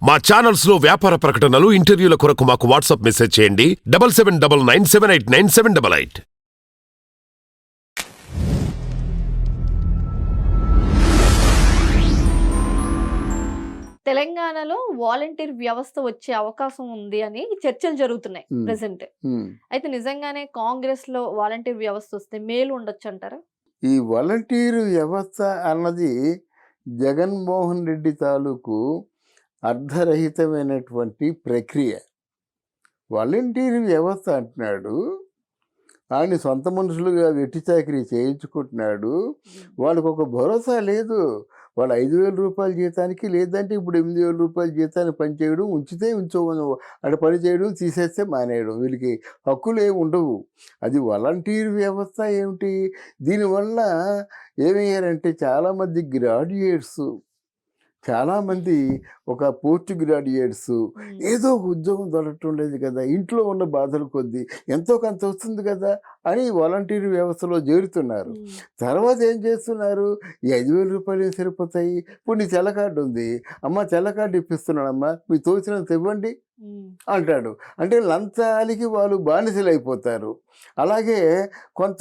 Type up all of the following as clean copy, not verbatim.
మా ఛానల్స్ లో వ్యాపార ప్రకటనలు ఇంటర్వ్యూల కొరకు మాకు వాట్సాప్ మెసేజ్ చేయండి 7799978978. తెలంగాణలో వాలంటీర్ వ్యవస్థ వచ్చే అవకాశం ఉంది అని చర్చలు జరుగుతున్నాయి ప్రెసెంట్. అయితే నిజంగానే కాంగ్రెస్ లో వాలంటీర్ వ్యవస్థ వస్తే మేలు ఉండొచ్చు అంటారా? ఈ వాలంటీర్ వ్యవస్థ అన్నది జగన్మోహన్ రెడ్డి తాలూకు అర్ధరహితమైనటువంటి ప్రక్రియ. వాలంటీర్ వ్యవస్థ అంటున్నాడు, ఆయన సొంత మనుషులుగా వెట్టి చాకరీ చేయించుకుంటున్నాడు. వాళ్ళకు ఒక భరోసా లేదు. వాళ్ళు 5,000 రూపాయల జీతానికి, లేదంటే ఇప్పుడు 8,000 రూపాయల జీతాన్ని పనిచేయడం, ఉంచితే అక్కడ పని చేయడం, తీసేస్తే మానేయడం, వీళ్ళకి హక్కులు ఏమి ఉండవు. అది వాలంటీర్ వ్యవస్థ ఏమిటి? దీనివల్ల ఏమయ్యారంటే చాలామంది గ్రాడ్యుయేట్స్, చాలామంది ఒక పోస్ట్ గ్రాడ్యుయేట్స్ ఏదో ఒక ఉద్యోగం దొరకటం లేదు కదా, ఇంట్లో ఉన్న బాధల కొద్దీ ఎంతో కొంత వస్తుంది కదా అని వాలంటీర్ వ్యవస్థలో చేరుతున్నారు. తర్వాత ఏం చేస్తున్నారు? ఈ 5,000 రూపాయలు సరిపోతాయి. ఇప్పుడు నీ తెల్ల కార్డు ఉంది, అమ్మ తెల్ల కార్డు ఇప్పిస్తున్నాడమ్మా, మీరు తోచినంత ఇవ్వండి అంటాడు. అంటే లంచాలకి వాళ్ళు బానిసలు అయిపోతారు. అలాగే కొంత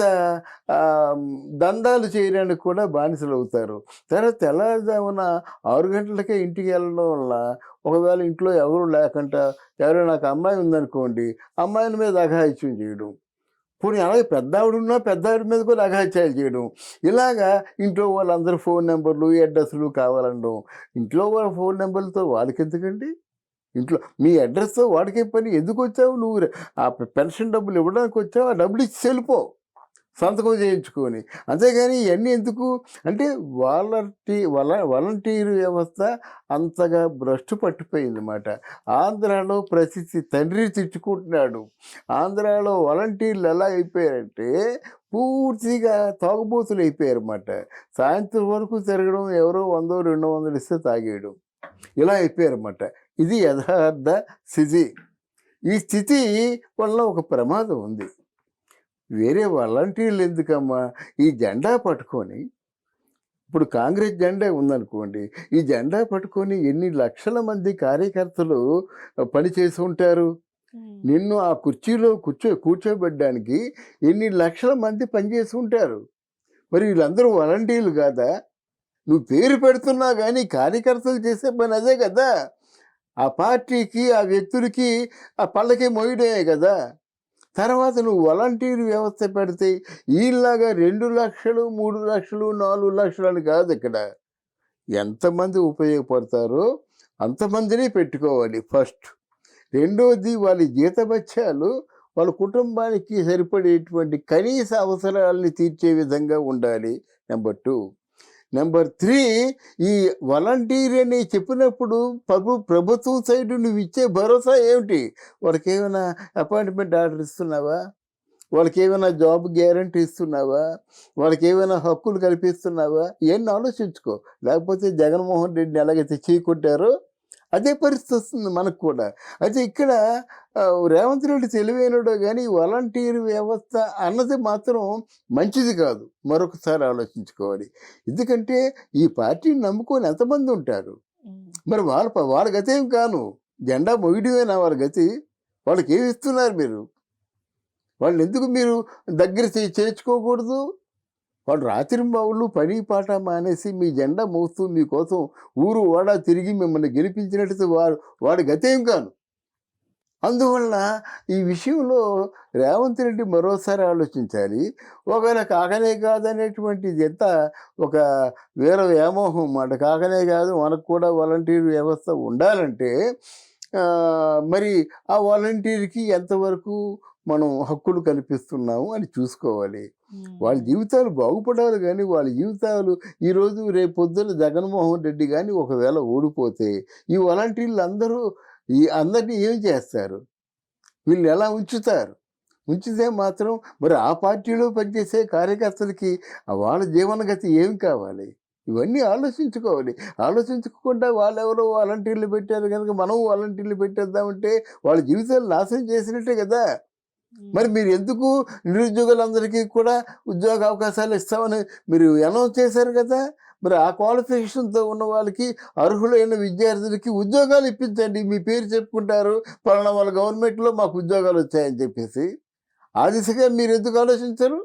దందాలు చేయడానికి కూడా బానిసలు అవుతారు. తర్వాత తెల్లవారుజామున 6 గంటలకే ఇంటికి వెళ్ళడం వల్ల, ఒకవేళ ఇంట్లో ఎవరు లేకుండా ఎవరైనా నాకు అమ్మాయి ఉందనుకోండి, అమ్మాయిల మీద అఘాయిత్యం చేయడం, పోనీ అలాగే పెద్ద ఆవిడ మీద కూడా అఘాయిత్యాలు చేయడం, ఇలాగా ఇంట్లో వాళ్ళందరూ ఫోన్ నెంబర్లు, అడ్రస్లు కావాలనడం. ఇంట్లో వాళ్ళ ఫోన్ నెంబర్లతో వాళ్ళకి ఎందుకండి? ఇంట్లో మీ అడ్రస్తో వాడికే పని? ఎందుకు వచ్చావు నువ్వు? ఆ పెన్షన్ డబ్బులు ఇవ్వడానికి వచ్చావు, ఆ డబ్బులు ఇచ్చి వెళ్ళిపో, సంతకం చేయించుకొని. అంతేగాని ఇవన్నీ ఎందుకు అంటే వాలంటీర్ వ్యవస్థ అంతగా భ్రష్టు పట్టిపోయిందన్నమాట. ఆంధ్రాలో ప్రతి తండ్రి తిట్టుకుంటున్నాడు. ఆంధ్రాలో వాలంటీర్లు ఎలా అయిపోయారంటే పూర్తిగా తాగుబోతులు అయిపోయారన్నమాట. సాయంత్రం వరకు తిరగడం, ఎవరో 100 200 ఇస్తే తాగేయడం, ఇలా అయిపోయారన్నమాట. ఇది యథార్థ స్థితి. ఈ స్థితి వల్ల ఒక ప్రమాదం ఉంది. వేరే వాలంటీర్లు ఎందుకమ్మా? ఈ జెండా పట్టుకొని, ఇప్పుడు కాంగ్రెస్ జెండా ఉందనుకోండి, ఈ జెండా పట్టుకొని ఎన్ని లక్షల మంది కార్యకర్తలు పనిచేసి ఉంటారు. నిన్ను ఆ కుర్చీలో కూర్చోబెట్టడానికి ఎన్ని లక్షల మంది పనిచేసి ఉంటారు. మరి వీళ్ళందరూ వాలంటీర్లు కాదా? నువ్వు పేరు పెడుతున్నా కానీ కార్యకర్తలు చేసే పని అదే కదా. ఆ పార్టీకి, ఆ వ్యక్తులకి ఆ పళ్ళకి మోయడమే కదా. తర్వాత నువ్వు వాలంటీర్ వ్యవస్థ పెడితే ఈలాగా 2 లక్షలు 3 లక్షలు 4 లక్షలు అని కాదు. ఇక్కడ ఎంతమంది ఉపయోగపడతారో అంతమందిని పెట్టుకోవాలి ఫస్ట్. రెండోది, వాళ్ళ జీతభత్యాలు వాళ్ళ కుటుంబానికి సరిపడేటువంటి కనీస అవసరాలని తీర్చే విధంగా ఉండాలి. నెంబర్ 2. నెంబర్ 3, ఈ వాలంటీర్ అని చెప్పినప్పుడు ప్రభుత్వం సైడ్ నువ్వు ఇచ్చే భరోసా ఏమిటి? వాళ్ళకి ఏమైనా అపాయింట్మెంట్ ఆర్డర్ ఇస్తున్నావా? వాళ్ళకి ఏమైనా జాబ్ గ్యారంటీ ఇస్తున్నావా? వాళ్ళకి ఏమైనా హక్కులు కల్పిస్తున్నావా? ఇవన్నీ ఆలోచించుకో. లేకపోతే జగన్మోహన్ రెడ్డిని ఎలాగైతే చీకొట్టారో అదే పరిస్థితి వస్తుంది మనకు కూడా. అయితే ఇక్కడ రేవంత్ రెడ్డి తెలివైనడో కానీ వాలంటీర్ వ్యవస్థ అన్నది మాత్రం మంచిది కాదు. మరొకసారి ఆలోచించుకోవాలి. ఎందుకంటే ఈ పార్టీని నమ్ముకొని ఎంతమంది ఉంటారు? మరి వాళ్ళ గతి ఏం కాను, జెండా మొయ్యడమేనా వాళ్ళ గతి? వాళ్ళకి ఏమి ఇస్తున్నారు మీరు? వాళ్ళని ఎందుకు మీరు దగ్గర చేర్చుకోకూడదు? వాళ్ళు రాత్రింబావుళ్ళు పని పాట మానేసి మీ జెండా మోస్తూ మీకోసం ఊరు వాడా తిరిగి మిమ్మల్ని గెలిపించినట్టు వాడి గతేం కాను. అందువల్ల ఈ విషయంలో రేవంత్ రెడ్డి మరోసారి ఆలోచించాలి. ఒకవేళ కాకనే కాదనేటువంటిది ఎంత ఒక వేరే వ్యామోహం మాట. కాకనే కాదు, మనకు కూడా వాలంటీర్ వ్యవస్థ ఉండాలంటే మరి ఆ వాలంటీర్కి ఎంతవరకు మనం హక్కులు కల్పిస్తున్నాము అని చూసుకోవాలి. వాళ్ళ జీవితాలు బాగుపడాలి. కానీ వాళ్ళ జీవితాలు ఈరోజు రేపు పొద్దున జగన్మోహన్ రెడ్డి కానీ ఒకవేళ ఓడిపోతే ఈ వాలంటీర్లు అందరినీ ఏం చేస్తారు? వీళ్ళు ఎలా ఉంచుతారు? ఉంచితే మాత్రం మరి ఆ పార్టీలో పనిచేసే కార్యకర్తలకి వాళ్ళ జీవనగతి ఏం కావాలి? ఇవన్నీ ఆలోచించుకోవాలి. ఆలోచించకుండా వాళ్ళెవరో వాలంటీర్లు పెట్టారు కనుక మనం వాలంటీర్లు పెట్టేద్దామంటే వాళ్ళ జీవితాలు నాశనం చేసినట్టే కదా. మరి మీరు ఎందుకు నిరుద్యోగులందరికీ కూడా ఉద్యోగ అవకాశాలు ఇస్తామని మీరు అనౌన్స్ చేశారు కదా. మరి ఆ క్వాలిఫికేషన్తో ఉన్న వాళ్ళకి అర్హులైన విద్యార్థులకి ఉద్యోగాలు ఇప్పించండి. మీ పేరు చెప్పుకుంటారు, పలానా వాళ్ళ గవర్నమెంట్లో మాకు ఉద్యోగాలు వచ్చాయని చెప్పేసి. ఆ దిశగా మీరు ఎందుకు ఆలోచించరు?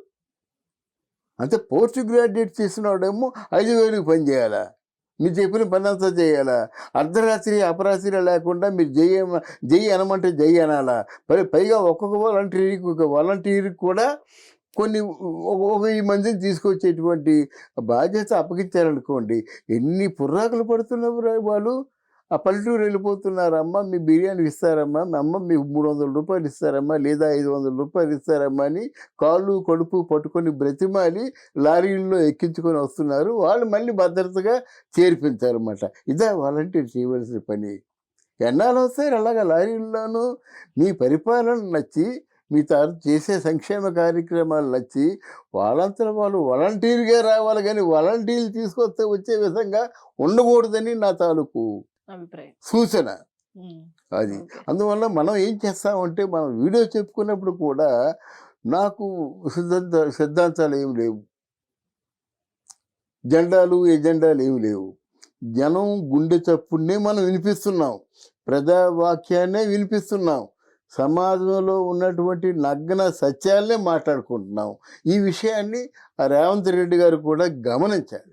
అంటే పోస్ట్ గ్రాడ్యుయేట్ చేసిన వాడేమో 5,000కి పని చేయాలా? మీరు చెప్పిన పని అంతా చేయాలా? అర్ధరాత్రి అపరాత్రి లేకుండా మీరు జై అనమంటే జై అనాలా? పైగా ఒక్కొక్క వాలంటీర్కి కూడా కొన్ని ఒక 1000 మందిని తీసుకొచ్చేటువంటి బాధ్యత అప్పగించారనుకోండి, ఎన్ని పుర్రాకులు పడుతున్నారు వాళ్ళు. ఆ పల్లెటూరు వెళ్ళిపోతున్నారమ్మా, మీ బిర్యానీ ఇస్తారమ్మా, అమ్మ మీకు 300 రూపాయలు ఇస్తారమ్మా, లేదా 500 రూపాయలు ఇస్తారమ్మా అని కాళ్ళు కడుపు పట్టుకొని బ్రతిమాలి లారీల్లో ఎక్కించుకొని వస్తున్నారు. వాళ్ళు మళ్ళీ భద్రతగా చేర్పించారన్నమాట. ఇదే వాలంటీర్ చేయవలసిన పని. ఎన్నాళ్ళు వస్తాయి అలాగా లారీల్లోనూ? మీ పరిపాలన నచ్చి, మీ చేసే సంక్షేమ కార్యక్రమాలు నచ్చి వాళ్ళంతా వాళ్ళు వాలంటీర్గా రావాలి, కానీ వాలంటీర్లు తీసుకొస్తే వచ్చే విధంగా ఉండకూడదని నా తాలూకు అభిప్రాయం. సూచన అది. ఓకే. అందువల్ల మనం ఏం చేస్తామంటే, మనం వీడియో చెప్పుకున్నప్పుడు కూడా నాకు సిద్ధాంతాలు ఏమి లేవు, జెండాలు ఎజెండాలు ఏమి లేవు. జనం గుండె చప్పుడినే మనం వినిపిస్తున్నాం, ప్రజావాక్యాన్నే వినిపిస్తున్నాం, సమాజంలో ఉన్నటువంటి నగ్న సత్యాలనే మాట్లాడుకుంటున్నాం. ఈ విషయాన్ని రేవంత్ రెడ్డి గారు కూడా గమనించాలి.